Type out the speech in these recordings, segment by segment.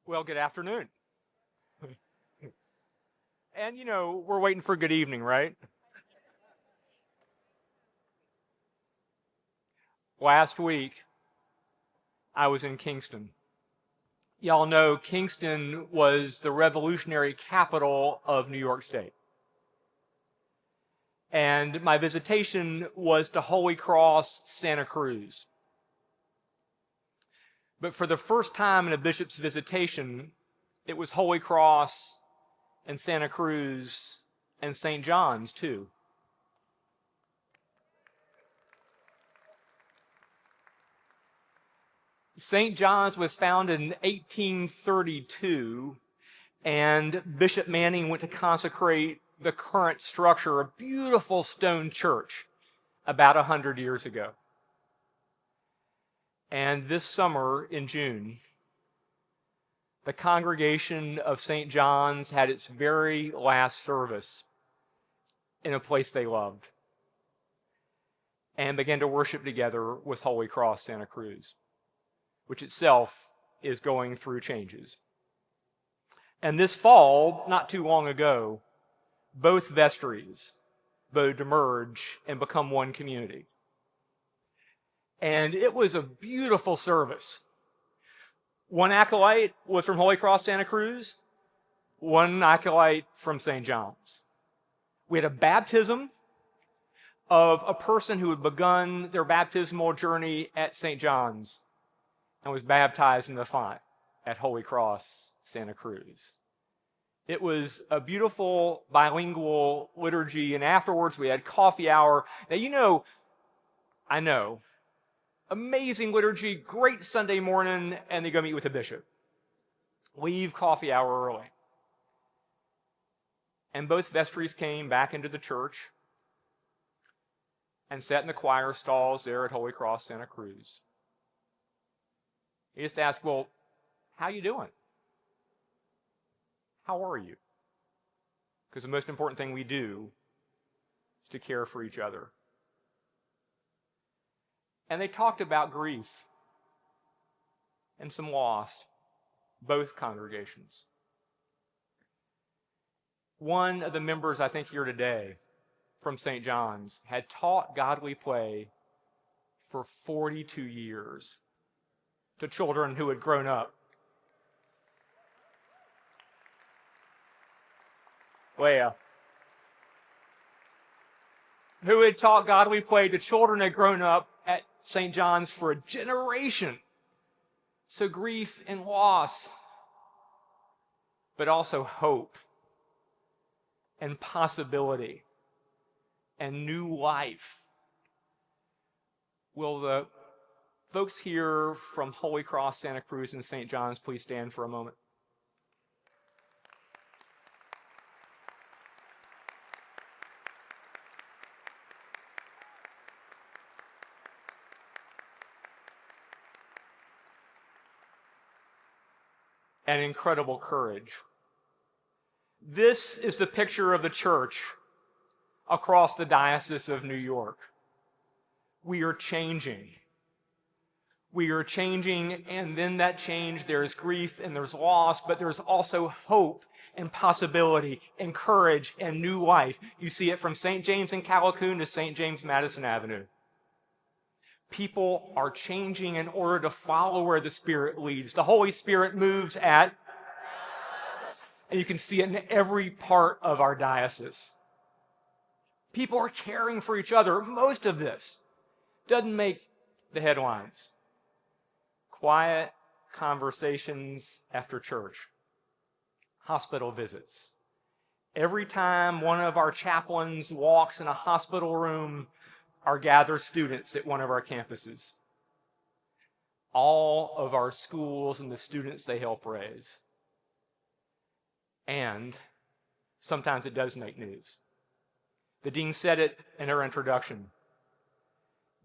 Well, good afternoon. And we're waiting for good evening, right? Last week, I was in Kingston. Y'all know Kingston was the revolutionary capital of New York State. And my visitation was to Holy Cross, Santa Cruz. But for the first time in a bishop's visitation, it was Holy Cross and Santa Cruz and St. John's, too. St. John's was founded in 1832, and Bishop Manning went to consecrate the current structure, a beautiful stone church, about 100 years ago. And this summer in June, the congregation of St. John's had its very last service in a place they loved and began to worship together with Holy Cross Santa Cruz, which itself is going through changes. And this fall, not too long ago, both vestries voted to merge and become one community. And it was a beautiful service. One acolyte was from Holy Cross Santa Cruz, one acolyte from St. John's. We had a baptism of a person who had begun their baptismal journey at St. John's and was baptized in the font at Holy Cross Santa Cruz. It was a beautiful bilingual liturgy, and afterwards we had coffee hour. Now, I know, amazing liturgy, great Sunday morning, and they go meet with the bishop. Leave coffee hour early. And both vestries came back into the church and sat in the choir stalls there at Holy Cross Santa Cruz. He just asked, well, how you doing? How are you? Because the most important thing we do is to care for each other. And they talked about grief and some loss, both congregations. One of the members, I think, here today from St. John's had taught godly play for 42 years to children who had grown up. Leah. Who had taught godly play to children who had grown up at St. John's for a generation. So grief and loss, but also hope and possibility and new life. Will the folks here from Holy Cross Santa Cruz and St. John's please stand for a moment? And incredible courage. This is the picture of the church across the Diocese of New York. We are changing. We are changing, and in that change there's grief and there's loss, but there's also hope and possibility and courage and new life. You see it from St. James in Callicoon to St. James Madison Avenue. People are changing in order to follow where the Spirit leads. The Holy Spirit moves at, and you can see it in every part of our diocese. People are caring for each other. Most of this doesn't make the headlines. Quiet conversations after church. Hospital visits. Every time one of our chaplains walks in a hospital room, or gathers students at one of our campuses. All of our schools and the students they help raise. And sometimes it does make news. The dean said it in her introduction.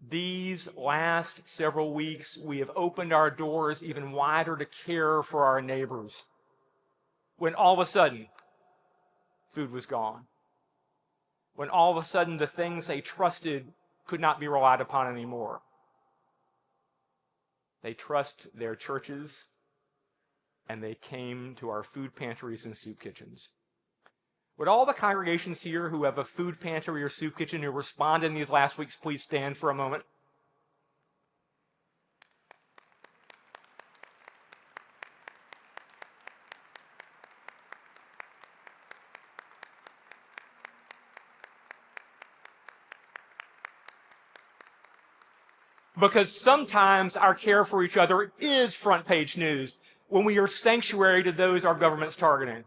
These last several weeks, we have opened our doors even wider to care for our neighbors. When all of a sudden, food was gone. When all of a sudden, the things they trusted could not be relied upon anymore. They trust their churches and they came to our food pantries and soup kitchens. Would all the congregations here who have a food pantry or soup kitchen who responded in these last weeks please stand for a moment? Because sometimes our care for each other is front page news when we are sanctuary to those our government's targeting.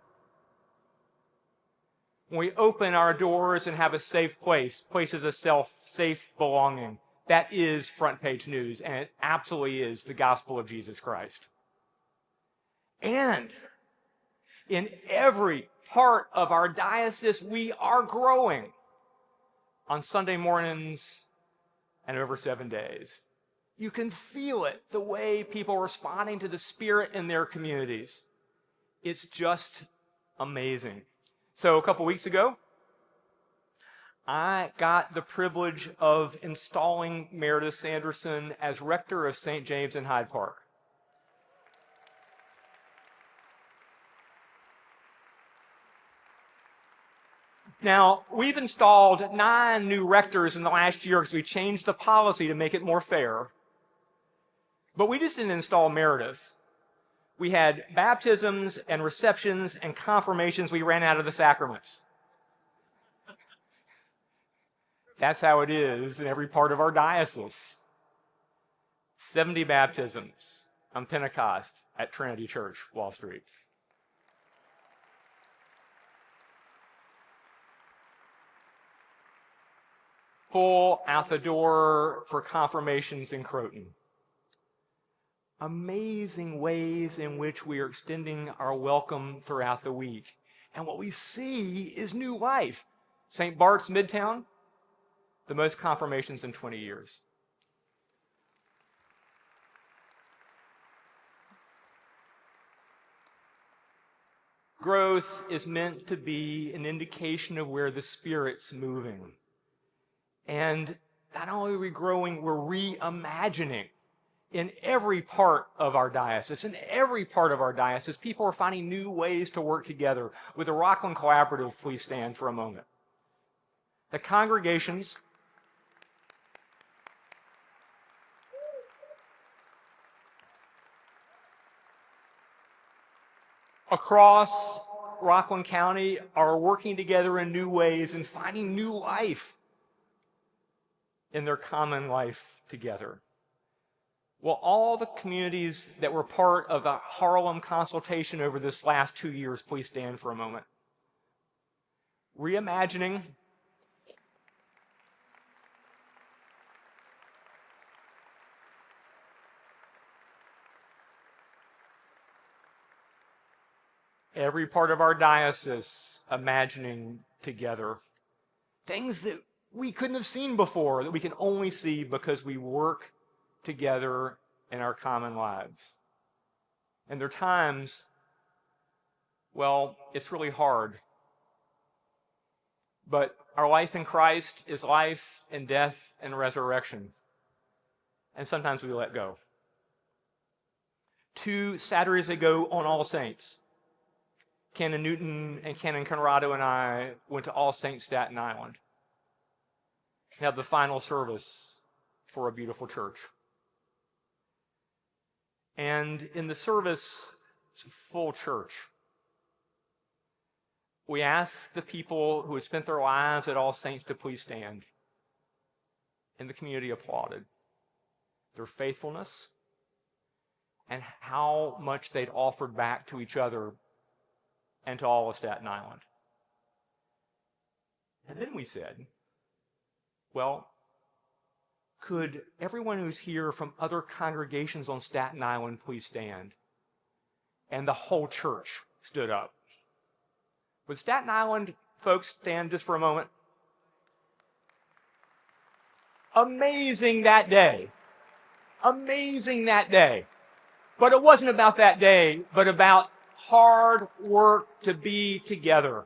When we open our doors and have a safe place, places of safe belonging, that is front page news, and it absolutely is the gospel of Jesus Christ. And in every part of our diocese, we are growing on Sunday mornings and over 7 days. You can feel it, the way people are responding to the Spirit in their communities. It's just amazing. So a couple weeks ago, I got the privilege of installing Meredith Sanderson as rector of St. James in Hyde Park. Now, we've installed 9 new rectors in the last year because we changed the policy to make it more fair. But we just didn't install Meredith. We had baptisms and receptions and confirmations. We ran out of the sacraments. That's how it is in every part of our diocese. 70 baptisms on Pentecost at Trinity Church, Wall Street. Full out the door for confirmations in Croton. Amazing ways in which we are extending our welcome throughout the week. And what we see is new life. St. Bart's Midtown, the most confirmations in 20 years. Growth is meant to be an indication of where the Spirit's moving. And not only are we growing, we're reimagining. In every part of our diocese, people are finding new ways to work together. With the Rockland Collaborative, please stand for a moment. The congregations across Rockland County are working together in new ways and finding new life in their common life together. Well, all the communities that were part of the Harlem consultation over this last 2 years, please stand for a moment. Reimagining every part of our diocese, imagining together things that we couldn't have seen before, that we can only see because we work together in our common lives. And there are times, well, it's really hard. But our life in Christ is life and death and resurrection. And sometimes we let go. 2 Saturdays ago on All Saints, Canon Newton and Canon Conrado and I went to All Saints Staten Island and had the final service for a beautiful church. And in the service, it's a full church. We asked the people who had spent their lives at All Saints to please stand. And the community applauded their faithfulness and how much they'd offered back to each other and to all of Staten Island. And then we said, well, could everyone who's here from other congregations on Staten Island please stand? And the whole church stood up. Would Staten Island folks stand just for a moment? Amazing that day. Amazing that day. But it wasn't about that day, but about hard work to be together.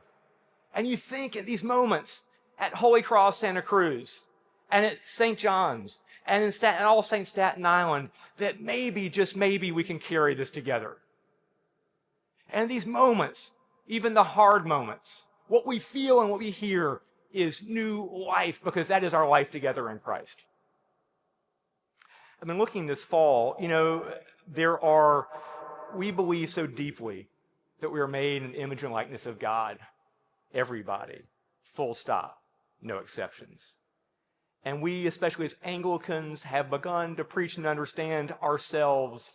And you think at these moments, at Holy Cross Santa Cruz, and at St. John's, and All Saints Staten Island, that maybe, just maybe, we can carry this together. And these moments, even the hard moments, what we feel and what we hear is new life because that is our life together in Christ. I've been looking this fall, we believe so deeply that we are made in the image and likeness of God. Everybody, full stop, no exceptions. And we, especially as Anglicans, have begun to preach and understand ourselves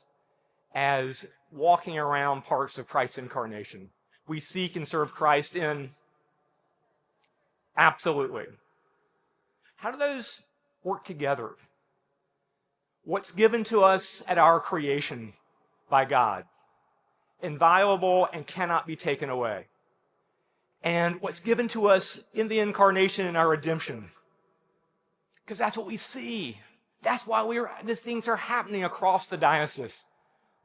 as walking around parts of Christ's incarnation. We seek and serve Christ in absolutely. How do those work together? What's given to us at our creation by God, inviolable and cannot be taken away. And what's given to us in the incarnation and our redemption, because that's what we see. That's why these things are happening across the diocese,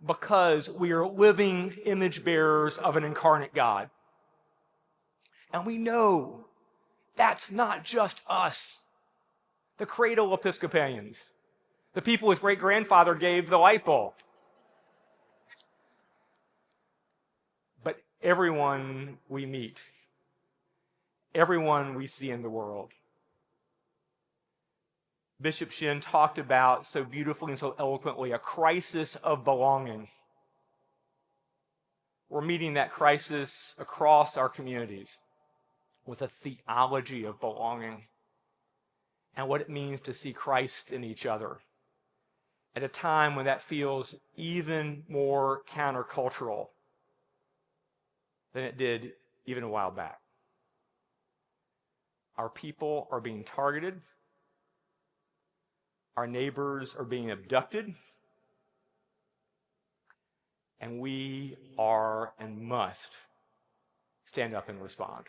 because we are living image bearers of an incarnate God. And we know that's not just us, the cradle Episcopalians, the people his great-grandfather gave the light bulb. But everyone we meet, everyone we see in the world. Bishop Shin talked about so beautifully and so eloquently a crisis of belonging. We're meeting that crisis across our communities with a theology of belonging and what it means to see Christ in each other at a time when that feels even more countercultural than it did even a while back. Our people are being targeted. Our neighbors are being abducted. And we are and must stand up and respond.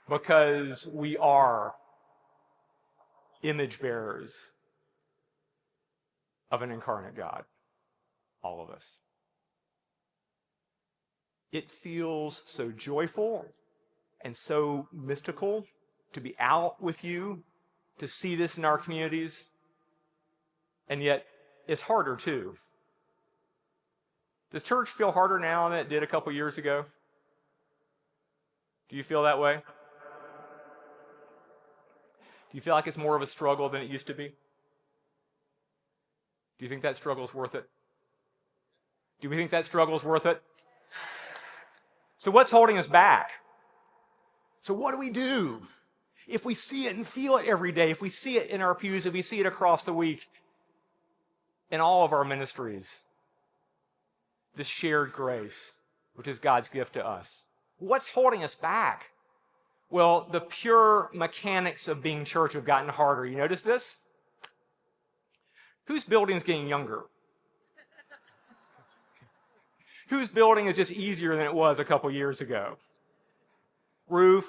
Because we are image bearers of an incarnate God, all of us. It feels so joyful and so mystical to be out with you, to see this in our communities, and yet it's harder too. Does church feel harder now than it did a couple years ago? Do you feel that way? Do you feel like it's more of a struggle than it used to be? Do you think that struggle is worth it? Do we think that struggle is worth it? So what's holding us back? So what do we do? If we see it and feel it every day, if we see it in our pews, if we see it across the week, in all of our ministries, this shared grace, which is God's gift to us. What's holding us back? Well, the pure mechanics of being church have gotten harder. You notice this? Whose building is getting younger? Whose building is just easier than it was a couple years ago? Roof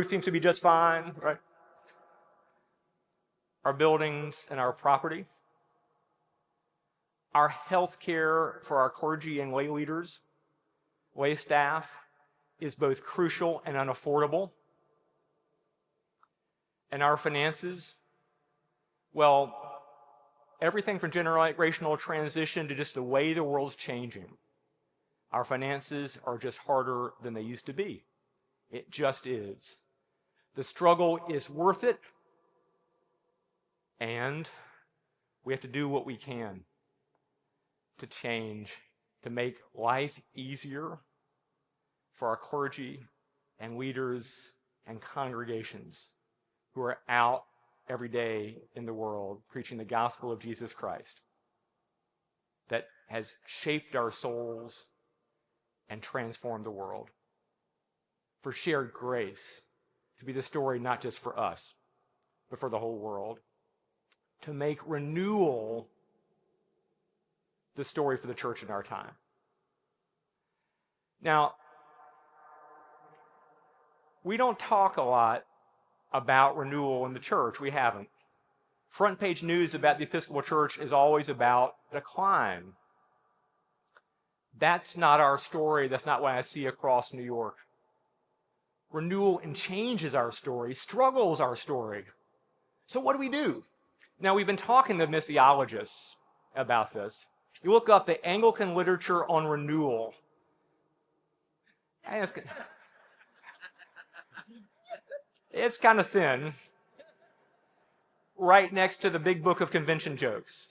seems to be just fine, right? Our buildings and our property. Our health care for our clergy and lay leaders, lay staff, is both crucial and unaffordable. And our finances, well, everything from generational transition to just the way the world's changing. Our finances are just harder than they used to be. It just is. The struggle is worth it, and we have to do what we can to change, to make life easier for our clergy and leaders and congregations who are out every day in the world preaching the gospel of Jesus Christ that has shaped our souls and transformed the world. For shared grace to be the story not just for us, but for the whole world. To make renewal the story for the church in our time. Now, we don't talk a lot about renewal in the church. We haven't. Front page news about the Episcopal Church is always about decline. That's not our story. That's not what I see across New York. Renewal and change is our story. Struggle is our story. So what do we do? Now, we've been talking to missiologists about this. You look up the Anglican literature on renewal. And it's kind of thin, right next to the big book of convention jokes.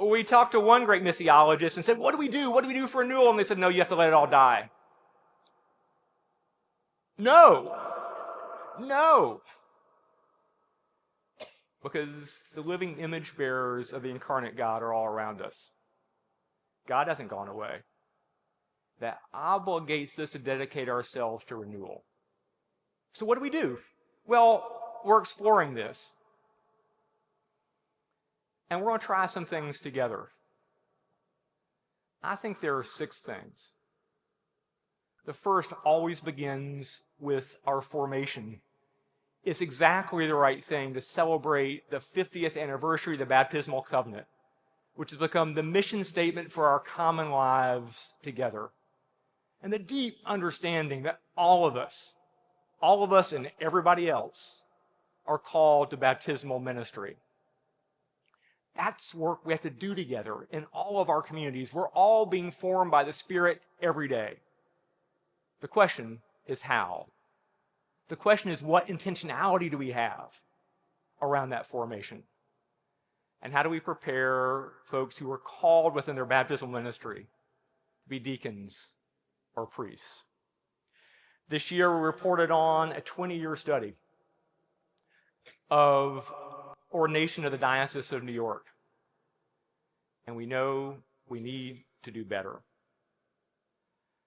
We talked to one great missiologist and said, what do we do? What do we do for renewal? And they said, no, you have to let it all die. No. Because the living image bearers of the incarnate God are all around us. God hasn't gone away. That obligates us to dedicate ourselves to renewal. So what do we do? Well, we're exploring this. And we're going to try some things together. I think there are 6 things. The first always begins with our formation. It's exactly the right thing to celebrate the 50th anniversary of the baptismal covenant, which has become the mission statement for our common lives together. And the deep understanding that all of us and everybody else, are called to baptismal ministry. That's work we have to do together in all of our communities. We're all being formed by the Spirit every day. The question is how? The question is, what intentionality do we have around that formation? And how do we prepare folks who are called within their baptismal ministry to be deacons or priests? This year, we reported on a 20-year study of ordination of the Diocese of New York. And we know we need to do better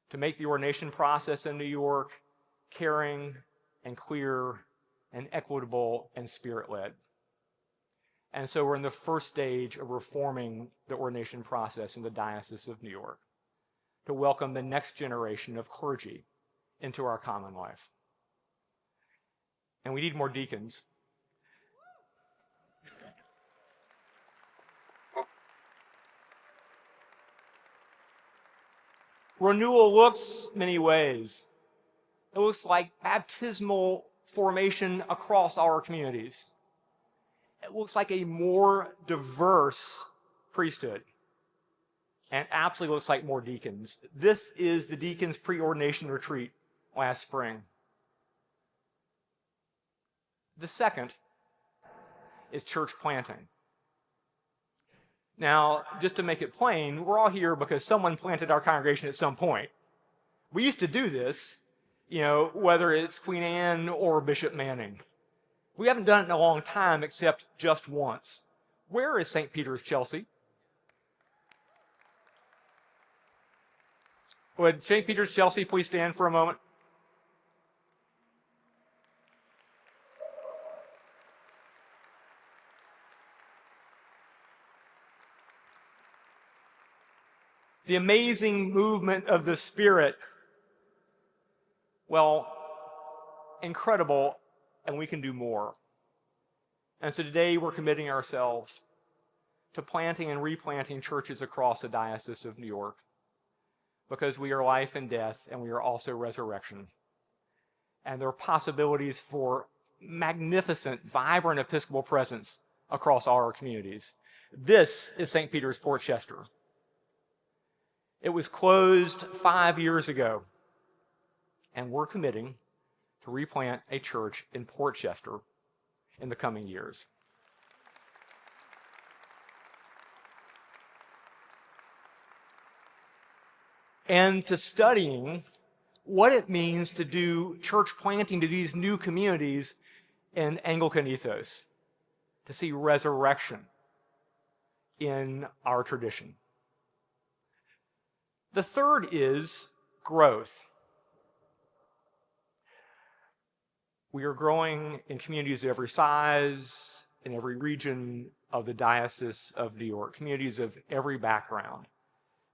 to make the ordination process in New York caring and clear and equitable and Spirit-led. And so we're in the first stage of reforming the ordination process in the Diocese of New York to welcome the next generation of clergy into our common life. And we need more deacons. Renewal looks many ways. It looks like baptismal formation across our communities. It looks like a more diverse priesthood. And absolutely looks like more deacons. This is the deacons' pre-ordination retreat last spring. The second is church planting. Now, just to make it plain, we're all here because someone planted our congregation at some point. We used to do this, whether it's Queen Anne or Bishop Manning. We haven't done it in a long time except just once. Where is St. Peter's, Chelsea? Would St. Peter's, Chelsea please stand for a moment? The amazing movement of the Spirit. Well, incredible, and we can do more. And so today we're committing ourselves to planting and replanting churches across the Diocese of New York, because we are life and death, and we are also resurrection. And there are possibilities for magnificent, vibrant Episcopal presence across all our communities. This is St. Peter's, Portchester. It was closed 5 years ago, and we're committing to replant a church in Portchester in the coming years. And to studying what it means to do church planting to these new communities in Anglican ethos, to see resurrection in our tradition. The third is growth. We are growing in communities of every size, in every region of the Diocese of New York, communities of every background.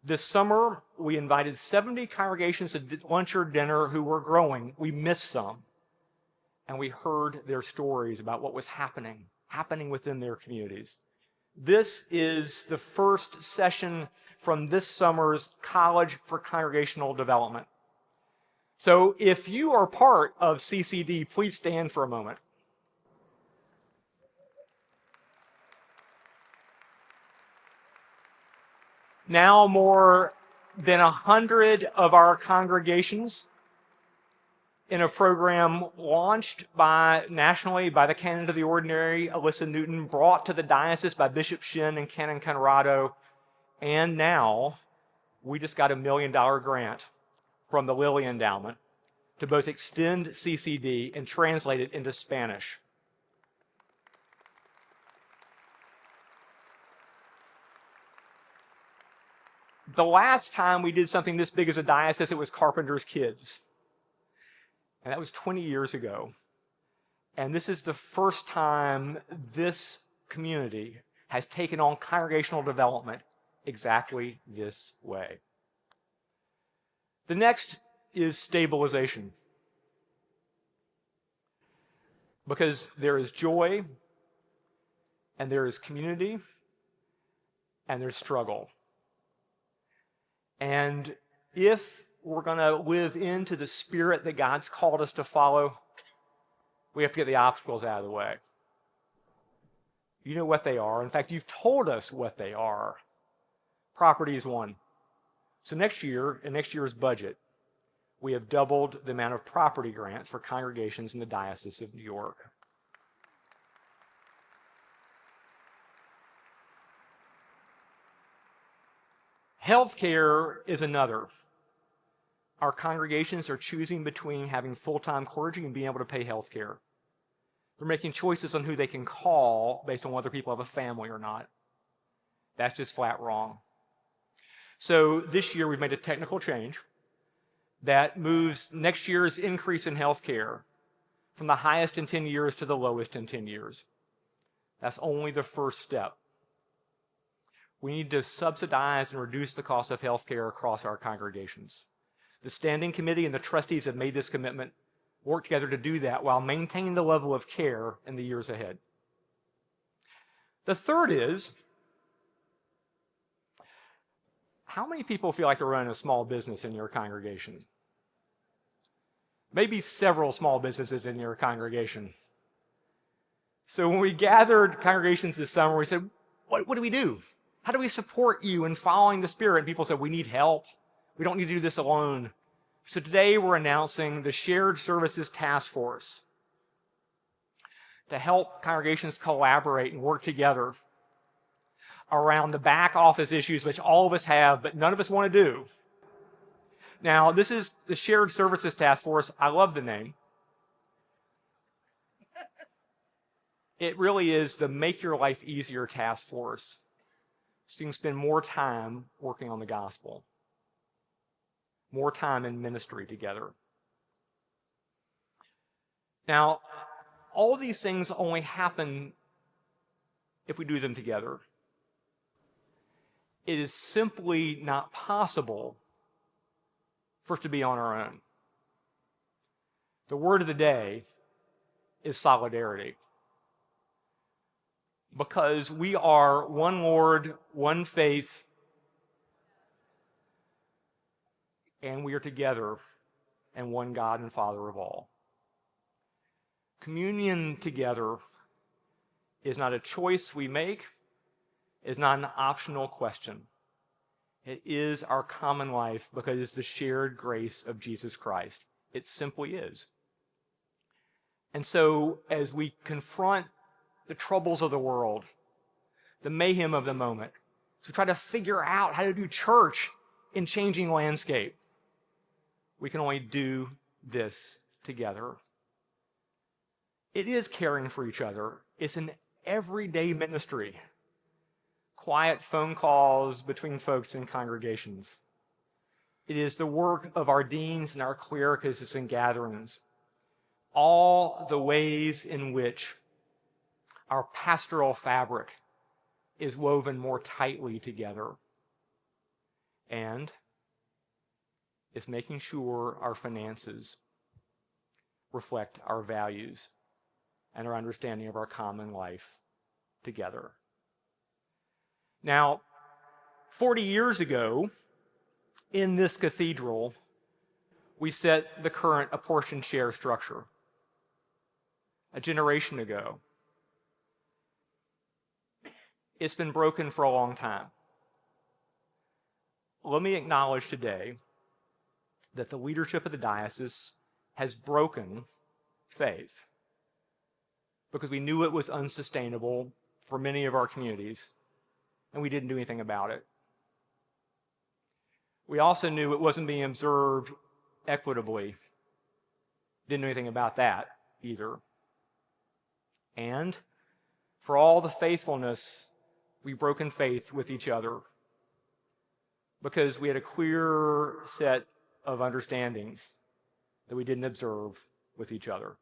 This summer, we invited 70 congregations to lunch or dinner who were growing. We missed some. And we heard their stories about what was happening within their communities. This is the first session from this summer's College for Congregational Development. So if you are part of CCD, please stand for a moment. Now more than 100 of our congregations in a program launched nationally by the Canon of the Ordinary, Alyssa Newton, brought to the diocese by Bishop Shin and Canon Conrado, and now we just got a $1 million grant from the Lilly Endowment to both extend CCD and translate it into Spanish. The last time we did something this big as a diocese, it was Carpenter's Kids. And that was 20 years ago. And this is the first time this community has taken on congregational development exactly this way. The next is stabilization. Because there is joy, and there is community, and there's struggle. And if we're going to live into the spirit that God's called us to follow, we have to get the obstacles out of the way. You know what they are. In fact, you've told us what they are. Property is one. So next year, in next year's budget, we have doubled the amount of property grants for congregations in the Diocese of New York. Healthcare is another. Our congregations are choosing between having full-time clergy and being able to pay healthcare. They're making choices on who they can call based on whether people have a family or not. That's just flat wrong. So this year we've made a technical change that moves next year's increase in healthcare from the highest in 10 years to the lowest in 10 years. That's only the first step. We need to subsidize and reduce the cost of healthcare across our congregations. The Standing Committee and the trustees have made this commitment, work together to do that while maintaining the level of care in the years ahead. The third is, how many people feel like they're running a small business in your congregation? Maybe several small businesses in your congregation. So when we gathered congregations this summer, we said, what do we do? How do we support you in following the Spirit? And people said, we need help. We don't need to do this alone. So today we're announcing the Shared Services Task Force to help congregations collaborate and work together around the back office issues which all of us have, but none of us want to do. Now, this is the Shared Services Task Force. I love the name. It really is the Make Your Life Easier Task Force. So you can spend more time working on the gospel, more time in ministry together. Now, all of these things only happen if we do them together. It is simply not possible for us to be on our own. The word of the day is solidarity. Because we are one Lord, one faith, and we are together and one God and Father of all. Communion together is not a choice we make, is not an optional question. It is our common life because it's the shared grace of Jesus Christ. It simply is. And so as we confront the troubles of the world, the mayhem of the moment, so try to figure out how to do church in changing landscape, we can only do this together. It is caring for each other. It's an everyday ministry. Quiet phone calls between folks in congregations. It is the work of our deans and our clericals in gatherings. All the ways in which our pastoral fabric is woven more tightly together. And it's making sure our finances reflect our values and our understanding of our common life together. Now, 40 years ago, in this cathedral, we set the current apportioned share structure. A generation ago. It's been broken for a long time. Let me acknowledge today that the leadership of the diocese has broken faith because we knew it was unsustainable for many of our communities, and we didn't do anything about it. We also knew it wasn't being observed equitably. Didn't do anything about that either. And for all the faithfulness, we've broken faith with each other because we had a clear set of understandings that we didn't observe with each other.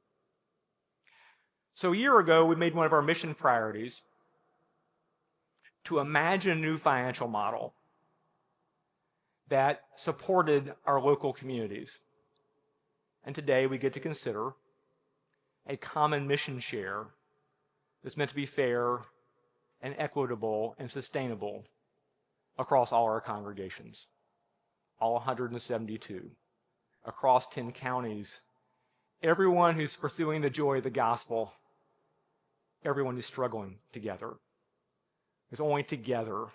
So a year ago, we made one of our mission priorities to imagine a new financial model that supported our local communities. And today we get to consider a common mission share that's meant to be fair and equitable and sustainable across all our congregations, all 172, across 10 counties. Everyone who's pursuing the joy of the gospel, everyone is struggling together. It's only together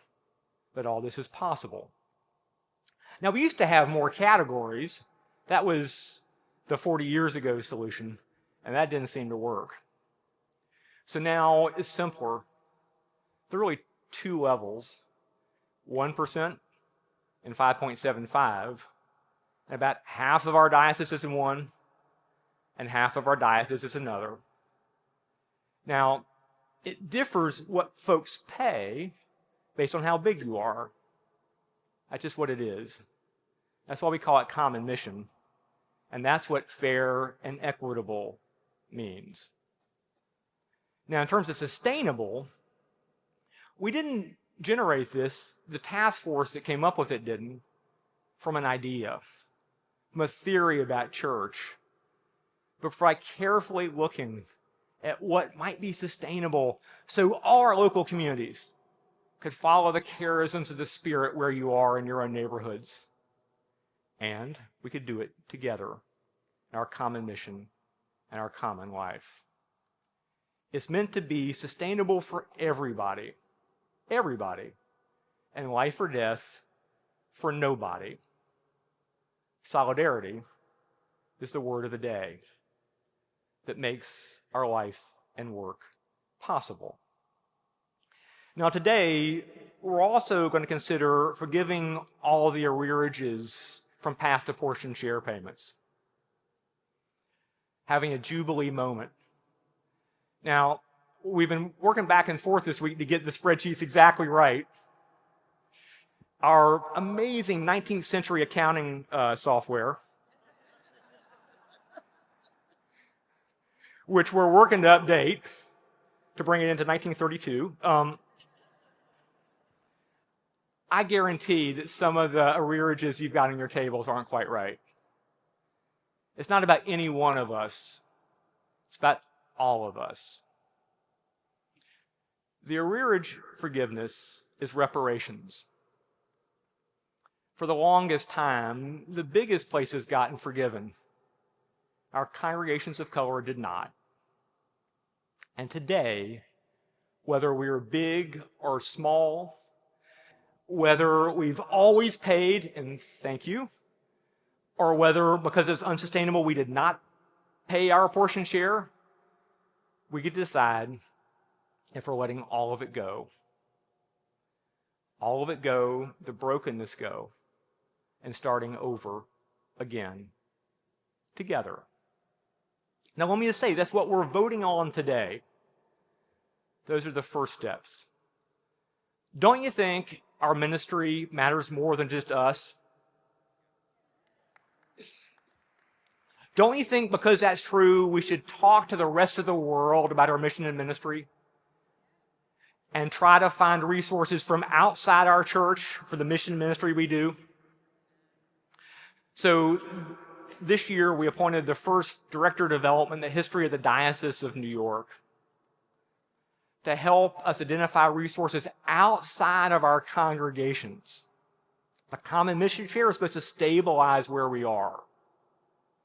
that all this is possible. Now, we used to have more categories. That was the 40 years ago solution, and that didn't seem to work. So now it's simpler. There are really two levels, 1% and 5.75. And about half of our diocese is in one, and half of our diocese is another. Now, it differs what folks pay based on how big you are. That's just what it is. That's why we call it common mission. And that's what fair and equitable means. Now, in terms of sustainable, we didn't generate this, the task force that came up with it didn't, from an idea, from a theory about church, but by carefully looking at what might be sustainable so all our local communities could follow the charisms of the Spirit where you are in your own neighborhoods. And we could do it together in our common mission and our common life. It's meant to be sustainable for everybody, and life or death for nobody. Solidarity is the word of the day that makes our life and work possible. Now today, we're also going to consider forgiving all the arrearages from past apportioned share payments. Having a Jubilee moment. Now, we've been working back and forth this week to get the spreadsheets exactly right. Our amazing 19th century accounting software, which we're working to update to bring it into 1932. I guarantee that some of the arrearages you've got on your tables aren't quite right. It's not about any one of us. It's about all of us. The arrearage forgiveness is reparations. For the longest time, the biggest places gotten forgiven. Our congregations of color did not. And today, whether we're big or small, whether we've always paid, and thank you, or whether because it's unsustainable we did not pay our portion share, we get to decide if we're letting all of it go. All of it go, the brokenness go, and starting over again together. Now let me just say, that's what we're voting on today. Those are the first steps. Don't you think our ministry matters more than just us? Don't you think because that's true, we should talk to the rest of the world about our mission and ministry? And try to find resources from outside our church for the mission ministry we do? So this year we appointed the first director of development in the history of the Diocese of New York to help us identify resources outside of our congregations. The common mission share is supposed to stabilize where we are.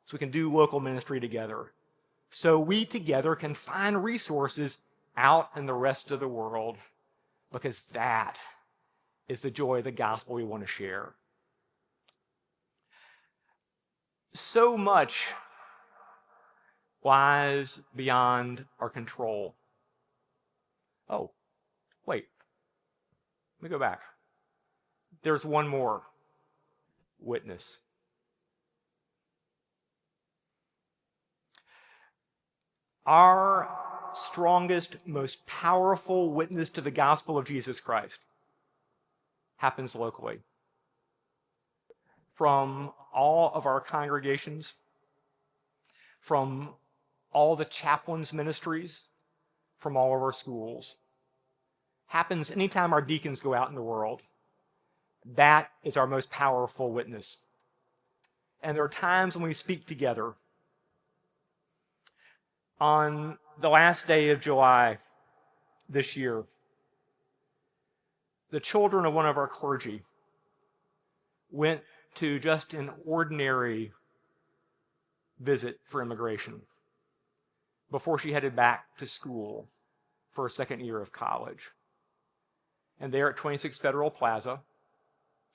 so we can do local ministry together, so we together can find resources out in the rest of the world, because that is the joy of the gospel we want to share. So much lies beyond our control. Oh, wait. Let me go back. There's one more. Witness. Our strongest, most powerful witness to the gospel of Jesus Christ happens locally. From all of our congregations, from all the chaplains' ministries, from all of our schools. Happens anytime our deacons go out in the world. That is our most powerful witness. And there are times when we speak together. On the last day of July this year, the children of one of our clergy went to just an ordinary visit for immigration before she headed back to school for her second year of college. And there at 26 Federal Plaza,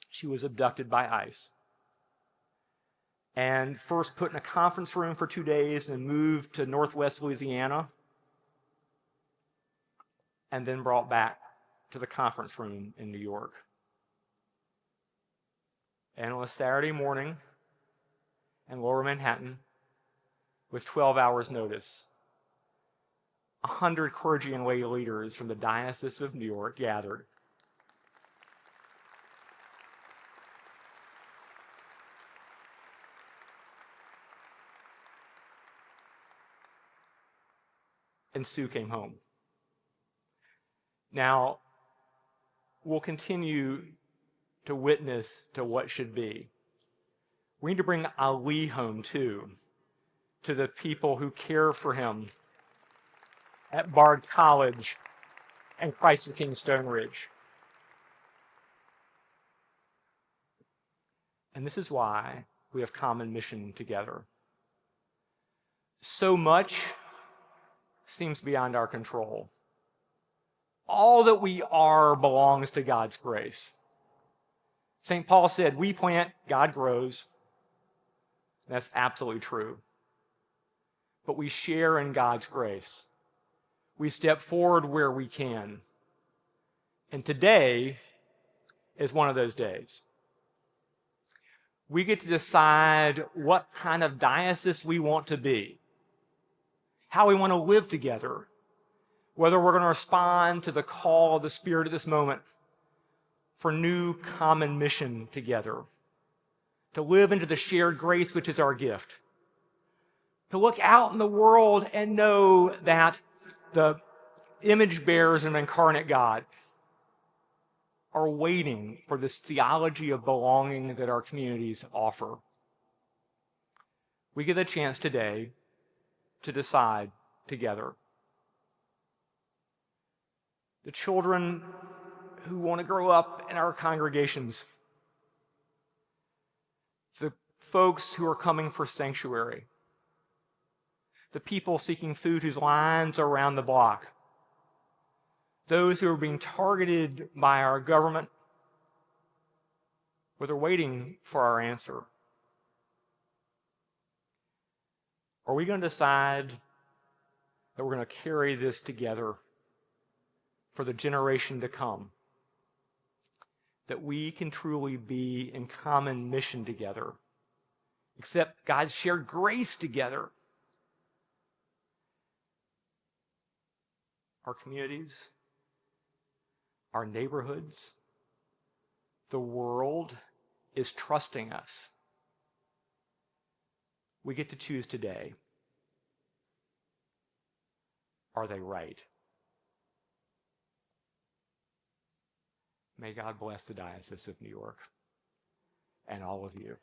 she was abducted by ICE. And first put in a conference room for 2 days and moved to Northwest Louisiana. And then brought back to the conference room in New York. And on a Saturday morning in Lower Manhattan, with 12 hours notice, 100 clergy and lay leaders from the Diocese of New York gathered. And Sue came home. Now, we'll continue to witness to what should be. We need to bring Ali home too, to the people who care for him at Bard College and Christ the King Stone Ridge. And this is why we have common mission together. So much seems beyond our control. All that we are belongs to God's grace. St. Paul said, we plant, God grows. That's absolutely true. But we share in God's grace. We step forward where we can. And today is one of those days. We get to decide what kind of diocese we want to be, how we want to live together, whether we're going to respond to the call of the Spirit at this moment for new common mission together, to live into the shared grace which is our gift, to look out in the world and know that the image bearers of an incarnate God are waiting for this theology of belonging that our communities offer. We get a chance today to decide together. The children who want to grow up in our congregations, the folks who are coming for sanctuary, the people seeking food whose lines are around the block, those who are being targeted by our government, where they're waiting for our answer. Are we going to decide that we're going to carry this together for the generation to come? That we can truly be in common mission together, accept God's shared grace together. Our communities, our neighborhoods, the world is trusting us. We get to choose today. Are they right? May God bless the Diocese of New York and all of you.